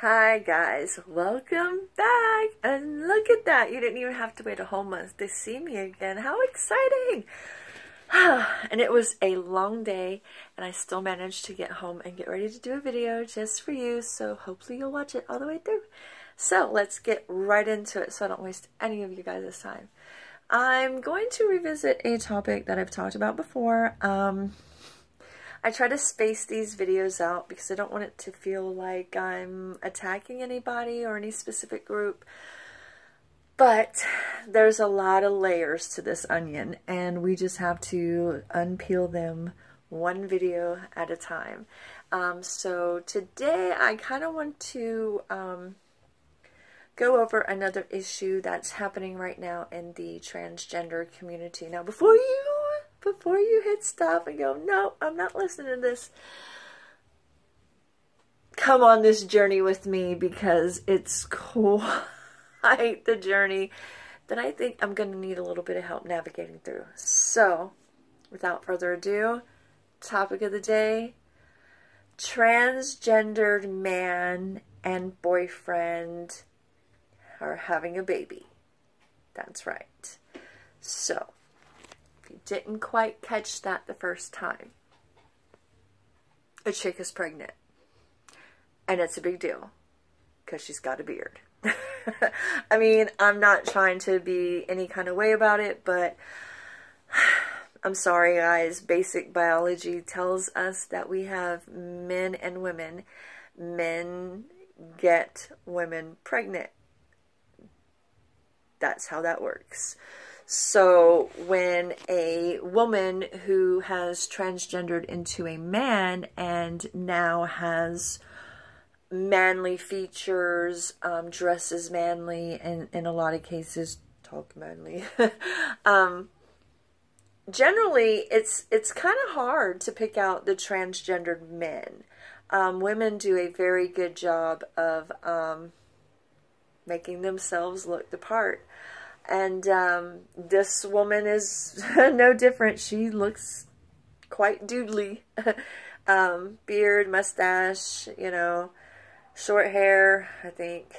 Hi guys, welcome back, and look at that, you didn't even have to wait a whole month to see me again. How exciting! And it was a long day, and I still managed to get home and get ready to do a video just for you, so hopefully you'll watch it all the way through. So let's get right into it so I don't waste any of you guys' time. I'm going to revisit a topic that I've talked about before. I try to space these videos out because I don't want it to feel like I'm attacking anybody or any specific group. But there's a lot of layers to this onion, and we just have to unpeel them one video at a time. So today I kind of want to go over another issue that's happening right now in the transgender community. Now, before you hit stop and go, no, I'm not listening to this, come on this journey with me, because it's quite the journey that I think I'm going to need a little bit of help navigating through. So, without further ado, topic of the day: transgendered man and boyfriend are having a baby. That's right. So, if you didn't quite catch that the first time, a chick is pregnant. And it's a big deal, because she's got a beard. I mean, I'm not trying to be any kind of way about it, but I'm sorry guys, basic biology tells us that we have men and women. Men get women pregnant. That's how that works. So when a woman who has transgendered into a man and now has manly features, dresses manly, and in a lot of cases talk manly, generally it's kind of hard to pick out the transgendered men. Women do a very good job of making themselves look the part. And this woman is no different. She looks quite doodly. Beard, mustache, you know, short hair, I think.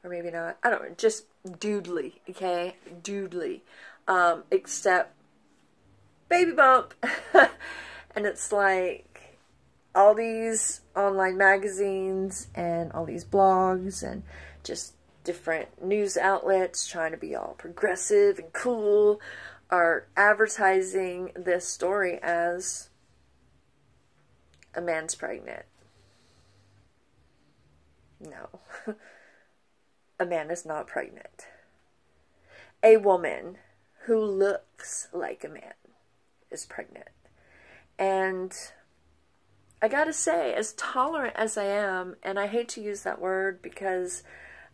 Or maybe not. I don't know. Just doodly, okay? Doodly. Except baby bump. And it's like all these online magazines and all these blogs and just different news outlets trying to be all progressive and cool are advertising this story as a man's pregnant. No. A man is not pregnant. A woman who looks like a man is pregnant. And I gotta say, as tolerant as I am, and I hate to use that word because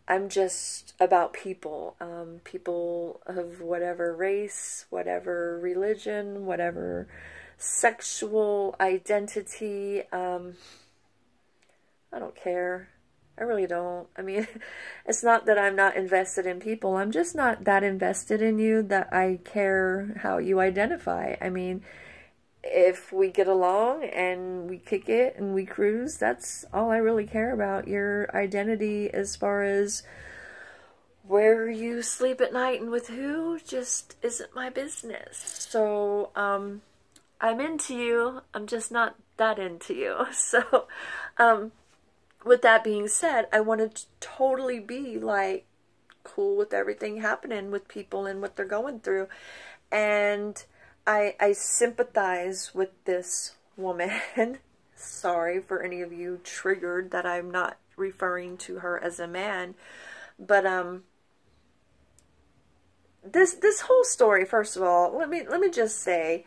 I'm just about people. People of whatever race, whatever religion, whatever sexual identity. I don't care. I really don't. I mean, it's not that I'm not invested in people. I'm just not that invested in you that I care how you identify. I mean, if we get along and we kick it and we cruise, that's all I really care about. Your identity as far as where you sleep at night and with who just isn't my business. So, I'm into you. I'm just not that into you. So, with that being said, I want to totally be like cool with everything happening with people and what they're going through. And I sympathize with this woman. Sorry for any of you triggered that I'm not referring to her as a man. But this whole story, first of all, let me just say,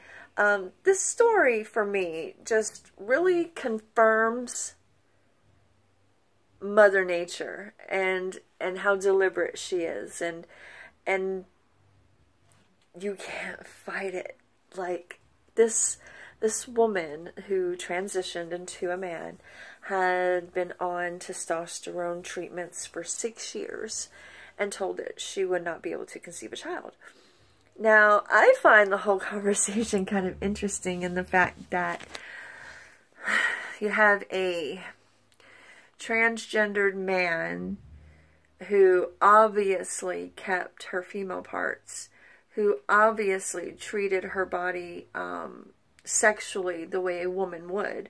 this story for me just really confirms Mother Nature and how deliberate she is, and you can't fight it. Like, this woman who transitioned into a man had been on testosterone treatments for 6 years and told that she would not be able to conceive a child. Now, I find the whole conversation kind of interesting in the fact that you have a transgendered man who obviously kept her female parts, who obviously treated her body sexually the way a woman would,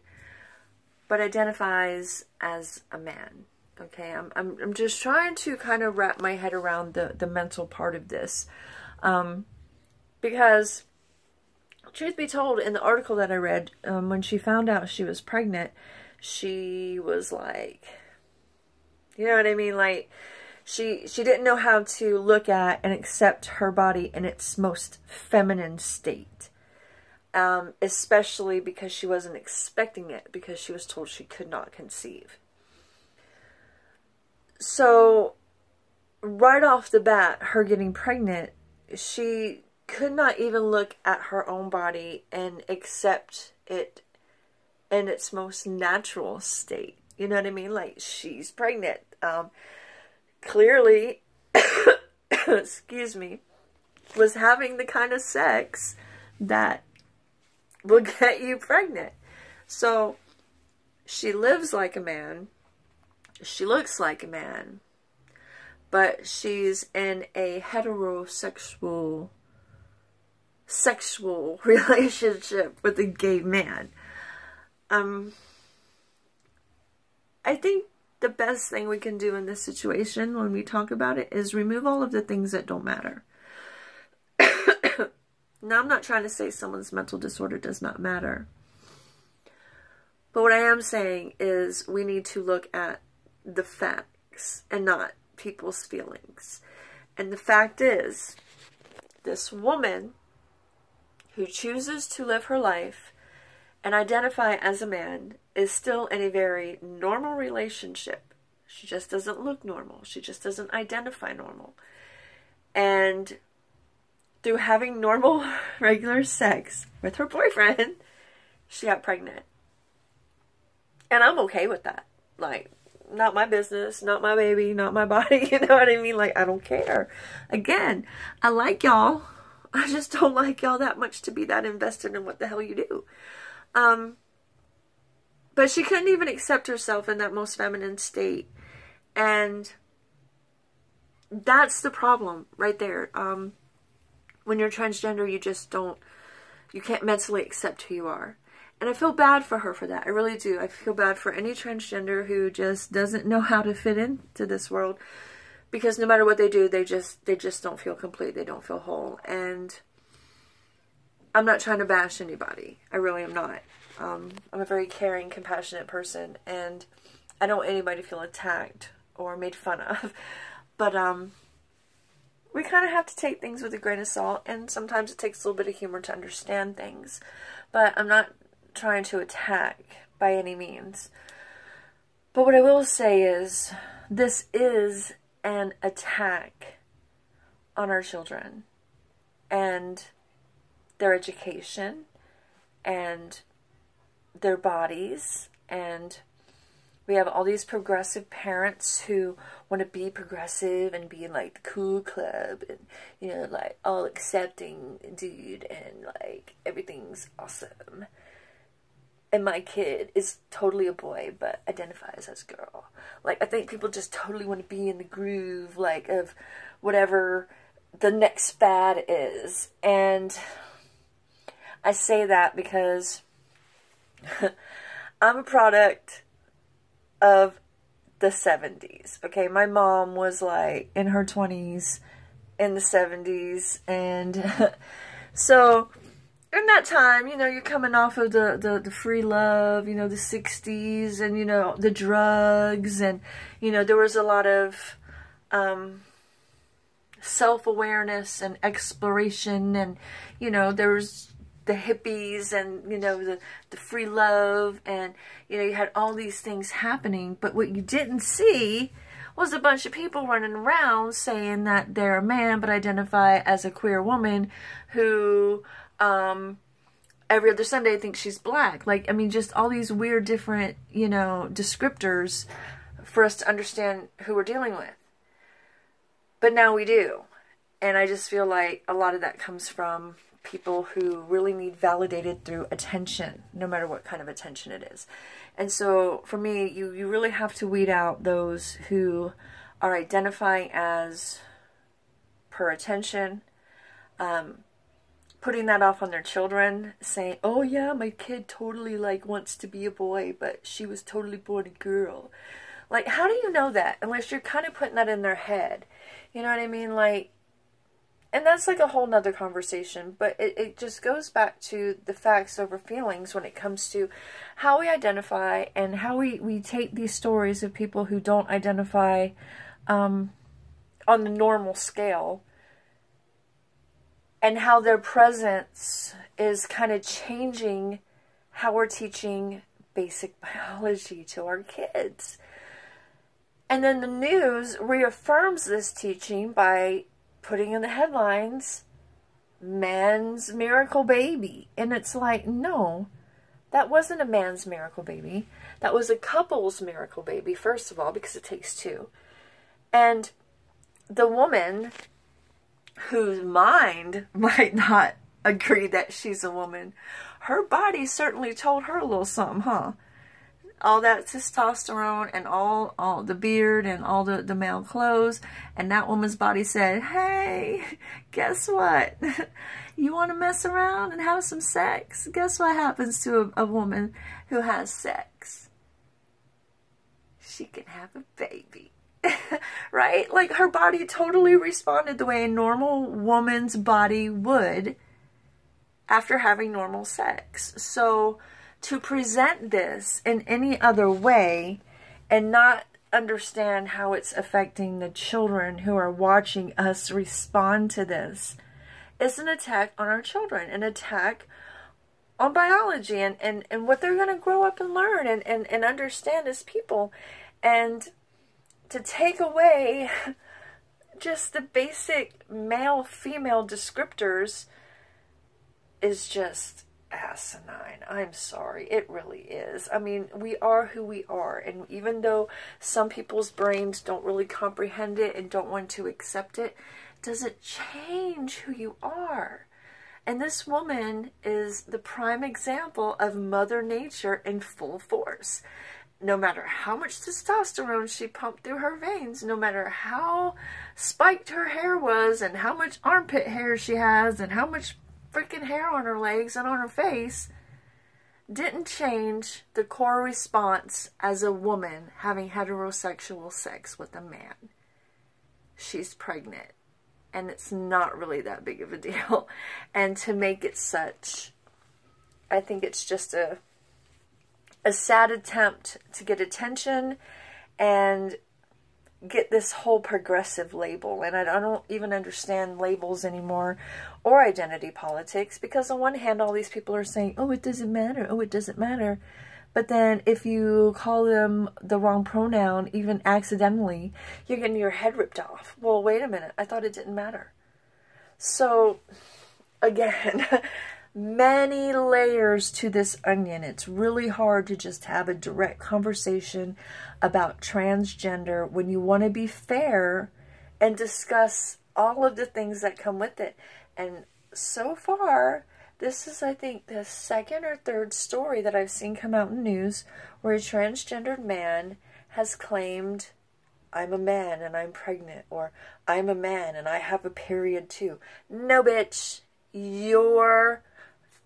but identifies as a man. Okay, I'm just trying to kind of wrap my head around the mental part of this. Because, truth be told, in the article that I read, when she found out she was pregnant, she was like, you know what I mean? Like, she didn't know how to look at and accept her body in its most feminine state. Especially because she wasn't expecting it, because she was told she could not conceive. So, right off the bat, her getting pregnant, she could not even look at her own body and accept it in its most natural state. You know what I mean? Like, she's pregnant. Clearly, excuse me, was having the kind of sex that will get you pregnant. So, she lives like a man. She looks like a man. But she's in a heterosexual sexual relationship with a gay man. I think the best thing we can do in this situation when we talk about it is remove all of the things that don't matter. Now, I'm not trying to say someone's mental disorder does not matter. But what I am saying is we need to look at the facts and not people's feelings. And the fact is, this woman who chooses to live her life and identify as a man is still in a very normal relationship. She just doesn't look normal. She just doesn't identify normal. And through having normal, regular sex with her boyfriend, she got pregnant. And I'm okay with that. Like, not my business, not my baby, not my body, you know what I mean? Like, I don't care. Again, I like y'all. I just don't like y'all that much to be that invested in what the hell you do. But she couldn't even accept herself in that most feminine state. And that's the problem right there. When you're transgender, you just don't, you can't mentally accept who you are. And I feel bad for her for that. I really do. I feel bad for any transgender who just doesn't know how to fit into this world. Because no matter what they do, they just don't feel complete. They don't feel whole. And I'm not trying to bash anybody. I really am not. I'm a very caring, compassionate person. And I don't want anybody to feel attacked or made fun of. But we kind of have to take things with a grain of salt. And sometimes it takes a little bit of humor to understand things. But I'm not trying to attack by any means. But what I will say is, this is an attack on our children and their education and their bodies. And we have all these progressive parents who want to be progressive and be in like the cool club and, you know, like all accepting dude and like everything's awesome. And my kid is totally a boy, but identifies as a girl. Like, I think people just totally want to be in the groove, like, of whatever the next fad is. And I say that because I'm a product of the 70s, okay? My mom was, like, in her 20s in the 70s, and so in that time, you know, you're coming off of the free love, you know, the 60s, and, you know, the drugs, and, you know, there was a lot of self-awareness and exploration, and, you know, there was the hippies, and, you know, the free love, and, you know, you had all these things happening, but what you didn't see was a bunch of people running around saying that they're a man but identify as a queer woman who every other Sunday thinks she's black. Like, I mean, just all these weird different, you know, descriptors for us to understand who we're dealing with. But now we do. And I just feel like a lot of that comes from people who really need validated through attention, no matter what kind of attention it is. And so for me, you really have to weed out those who are identifying as per attention, putting that off on their children, saying, oh yeah, my kid totally like wants to be a boy, but she was totally born a girl. Like, how do you know that? Unless you're kind of putting that in their head. You know what I mean? Like, and that's like a whole nother conversation, but it just goes back to the facts over feelings when it comes to how we identify and how we take these stories of people who don't identify on the normal scale, and how their presence is kind of changing how we're teaching basic biology to our kids. And then the news reaffirms this teaching by putting in the headlines, man's miracle baby. And it's like, no, that wasn't a man's miracle baby. That was a couple's miracle baby, first of all, because it takes two. And the woman whose mind might not agree that she's a woman, her body certainly told her a little something, huh? All that testosterone and all the beard and all the male clothes, and that woman's body said, hey, guess what? You want to mess around and have some sex? Guess what happens to a woman who has sex? She can have a baby. Right? Like, her body totally responded the way a normal woman's body would after having normal sex. So to present this in any other way and not understand how it's affecting the children who are watching us respond to this is an attack on our children, an attack on biology and what they're going to grow up and learn and understand as people. And to take away just the basic male-female descriptors is just asinine. I'm sorry. It really is. I mean, we are who we are. And even though some people's brains don't really comprehend it and don't want to accept it, doesn't change who you are. And this woman is the prime example of Mother Nature in full force. No matter how much testosterone she pumped through her veins, no matter how spiked her hair was and how much armpit hair she has and how much freaking hair on her legs and on her face, didn't change the core response as a woman having heterosexual sex with a man. She's pregnant. And it's not really that big of a deal. And to make it such, I think it's just a sad attempt to get attention and get this whole progressive label. And I don't even understand labels anymore or identity politics, because on one hand all these people are saying, oh, it doesn't matter, oh, it doesn't matter. But then if you call them the wrong pronoun, even accidentally, you're getting your head ripped off. Well, wait a minute, I thought it didn't matter. So again, many layers to this onion. It's really hard to just have a direct conversation about transgender when you want to be fair and discuss all of the things that come with it. And so far, this is, I think, the second or third story that I've seen come out in news where a transgendered man has claimed, I'm a man and I'm pregnant, or I'm a man and I have a period too. No, bitch. Your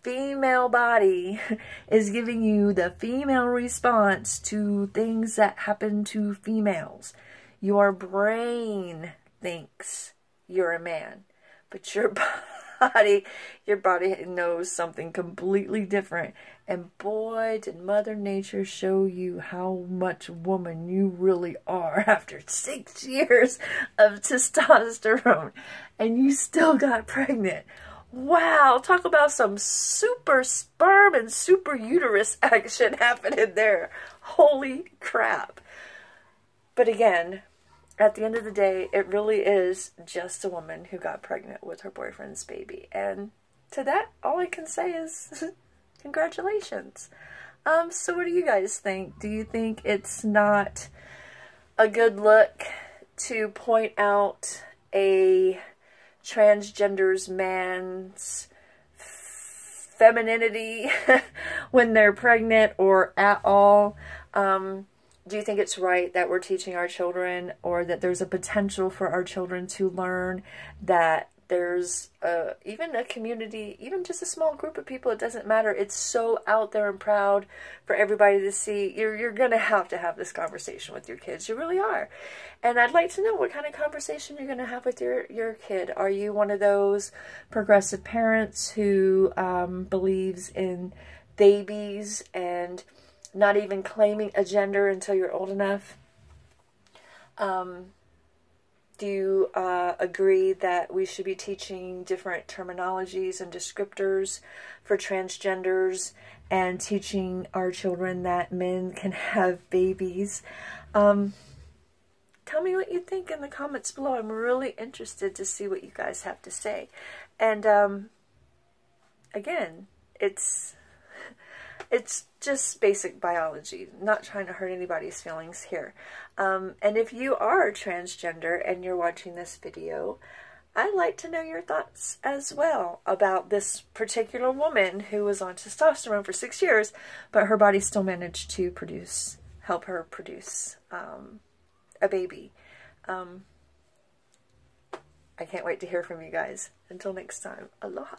female body is giving you the female response to things that happen to females. Your brain thinks you're a man, but your body knows something completely different. And boy, did Mother Nature show you how much woman you really are after 6 years of testosterone, and you still got pregnant. Wow, talk about some super sperm and super uterus action happening there. Holy crap. But again, at the end of the day, it really is just a woman who got pregnant with her boyfriend's baby. And to that, all I can say is congratulations. So what do you guys think? Do you think it's not a good look to point out a transgender's man's femininity when they're pregnant or at all? Do you think it's right that we're teaching our children, or that there's a potential for our children to learn that there's even a community, even just a small group of people, it doesn't matter. It's so out there and proud for everybody to see. You're going to have this conversation with your kids. You really are. And I'd like to know what kind of conversation you're going to have with your kid. Are you one of those progressive parents who believes in babies and not even claiming a gender until you're old enough? Do you agree that we should be teaching different terminologies and descriptors for transgenders, and teaching our children that men can have babies? Tell me what you think in the comments below. I'm really interested to see what you guys have to say. And again, it's just basic biology, not trying to hurt anybody's feelings here. And if you are transgender and you're watching this video, I'd like to know your thoughts as well about this particular woman who was on testosterone for 6 years, but her body still managed to help her produce a baby. I can't wait to hear from you guys. Until next time, aloha.